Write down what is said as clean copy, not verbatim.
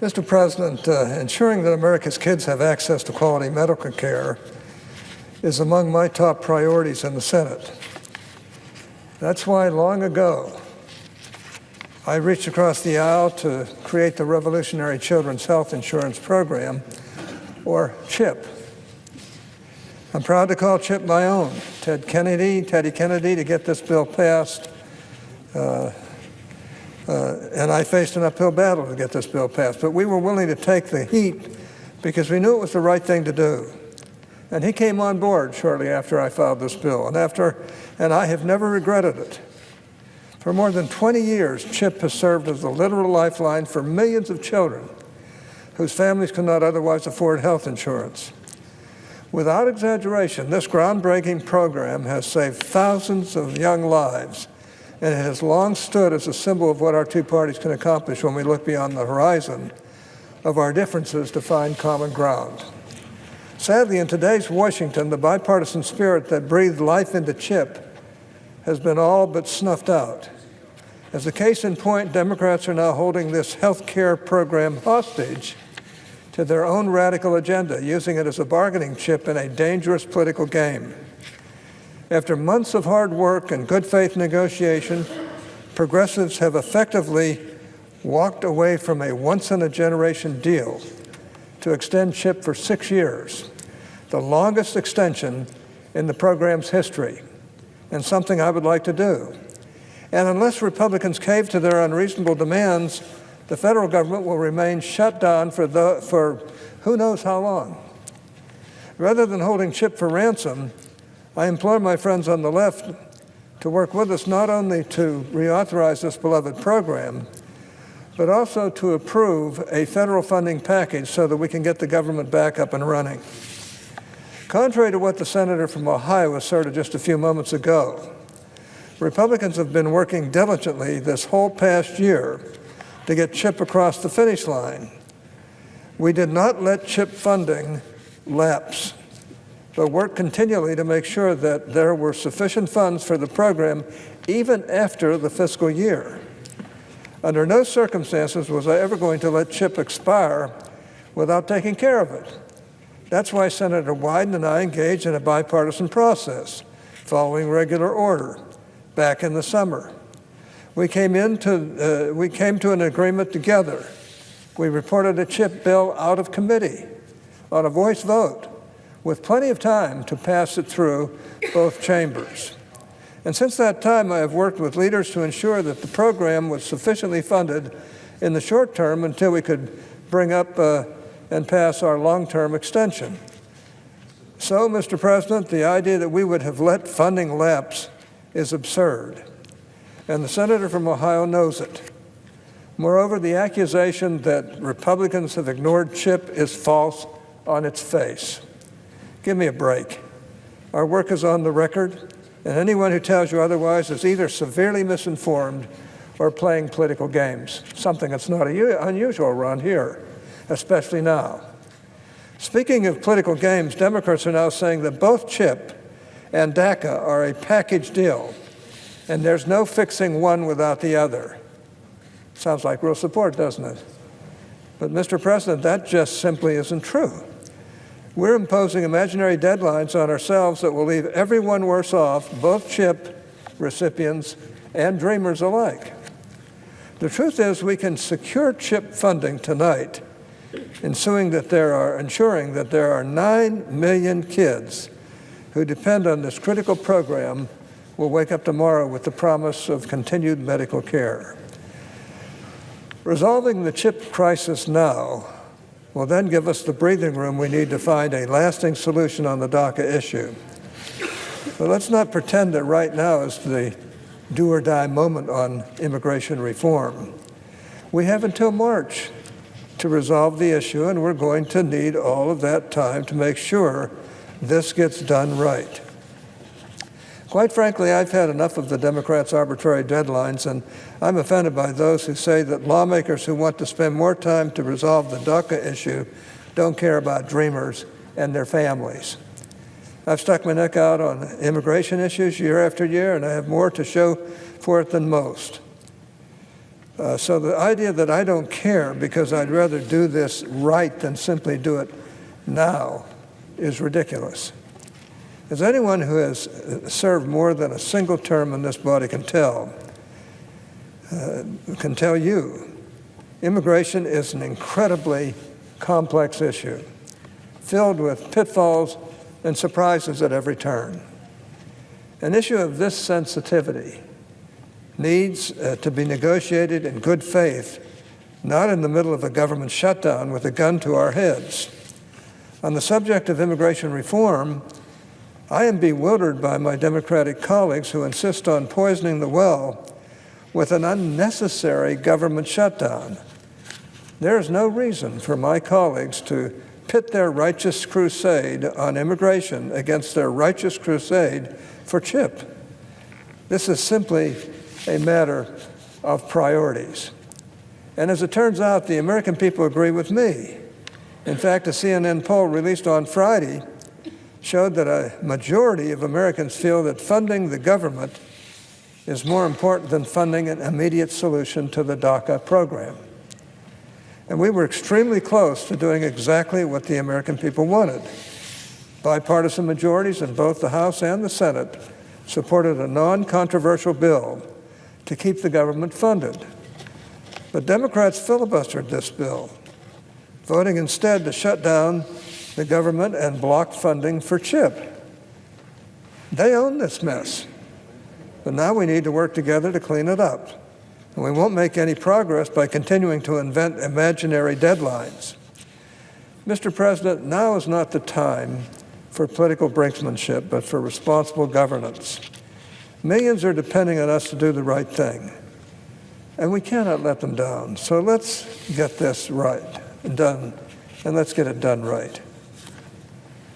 Mr. President, ensuring that America's kids have access to quality medical care is among my top priorities in the Senate. That's why long ago I reached across the aisle to create the Revolutionary Children's Health Insurance Program, or CHIP. I'm proud to call CHIP my own. Teddy Kennedy, to get this bill passed, and I faced an uphill battle to get this bill passed. But we were willing to take the heat because we knew it was the right thing to do. And he came on board shortly after I filed this bill, and I have never regretted it. For more than 20 years, CHIP has served as a literal lifeline for millions of children whose families could not otherwise afford health insurance. Without exaggeration, this groundbreaking program has saved thousands of young lives, and it has long stood as a symbol of what our two parties can accomplish when we look beyond the horizon of our differences to find common ground. Sadly, in today's Washington, the bipartisan spirit that breathed life into CHIP has been all but snuffed out. As a case in point, Democrats are now holding this health care program hostage to their own radical agenda, using it as a bargaining chip in a dangerous political game. After months of hard work and good faith negotiation, progressives have effectively walked away from a once-in-a-generation deal to extend CHIP for 6 years, the longest extension in the program's history, and something I would like to do. And unless Republicans cave to their unreasonable demands, the federal government will remain shut down for who knows how long. Rather than holding CHIP for ransom, I implore my friends on the left to work with us not only to reauthorize this beloved program, but also to approve a federal funding package so that we can get the government back up and running. Contrary to what the senator from Ohio asserted just a few moments ago, Republicans have been working diligently this whole past year to get CHIP across the finish line. We did not let CHIP funding lapse, but worked continually to make sure that there were sufficient funds for the program even after the fiscal year. Under no circumstances was I ever going to let CHIP expire without taking care of it. That's why Senator Wyden and I engaged in a bipartisan process following regular order back in the summer. We came to an agreement together. We reported a CHIP bill out of committee on a voice vote, with plenty of time to pass it through both chambers. And since that time, I have worked with leaders to ensure that the program was sufficiently funded in the short term until we could bring up and pass our long-term extension. So, Mr. President, the idea that we would have let funding lapse is absurd, and the senator from Ohio knows it. Moreover, the accusation that Republicans have ignored CHIP is false on its face. Give me a break. Our work is on the record, and anyone who tells you otherwise is either severely misinformed or playing political games, something that's not unusual around here, especially now. Speaking of political games, Democrats are now saying that both CHIP and DACA are a package deal, and there's no fixing one without the other. Sounds like real support, doesn't it? But, Mr. President, that just simply isn't true. We're imposing imaginary deadlines on ourselves that will leave everyone worse off, both CHIP recipients and dreamers alike. The truth is we can secure CHIP funding tonight, ensuring that there are 9 million kids who depend on this critical program will wake up tomorrow with the promise of continued medical care. Resolving the CHIP crisis now will then give us the breathing room we need to find a lasting solution on the DACA issue. But let's not pretend that right now is the do-or-die moment on immigration reform. We have until March to resolve the issue, and we're going to need all of that time to make sure this gets done right. Quite frankly, I've had enough of the Democrats' arbitrary deadlines, and I'm offended by those who say that lawmakers who want to spend more time to resolve the DACA issue don't care about dreamers and their families. I've stuck my neck out on immigration issues year after year, and I have more to show for it than most. So the idea that I don't care because I'd rather do this right than simply do it now is ridiculous. As anyone who has served more than a single term in this body can tell you, immigration is an incredibly complex issue, filled with pitfalls and surprises at every turn. An issue of this sensitivity needs to be negotiated in good faith, not in the middle of a government shutdown with a gun to our heads. On the subject of immigration reform, I am bewildered by my Democratic colleagues who insist on poisoning the well with an unnecessary government shutdown. There is no reason for my colleagues to pit their righteous crusade on immigration against their righteous crusade for CHIP. This is simply a matter of priorities. And as it turns out, the American people agree with me. In fact, a CNN poll released on Friday showed that a majority of Americans feel that funding the government is more important than funding an immediate solution to the DACA program. And we were extremely close to doing exactly what the American people wanted. Bipartisan majorities in both the House and the Senate supported a non-controversial bill to keep the government funded. But Democrats filibustered this bill, voting instead to shut down the government and block funding for CHIP. They own this mess. But now we need to work together to clean it up. And we won't make any progress by continuing to invent imaginary deadlines. Mr. President, now is not the time for political brinksmanship, but for responsible governance. Millions are depending on us to do the right thing, and we cannot let them down. So let's get this right and done, and let's get it done right.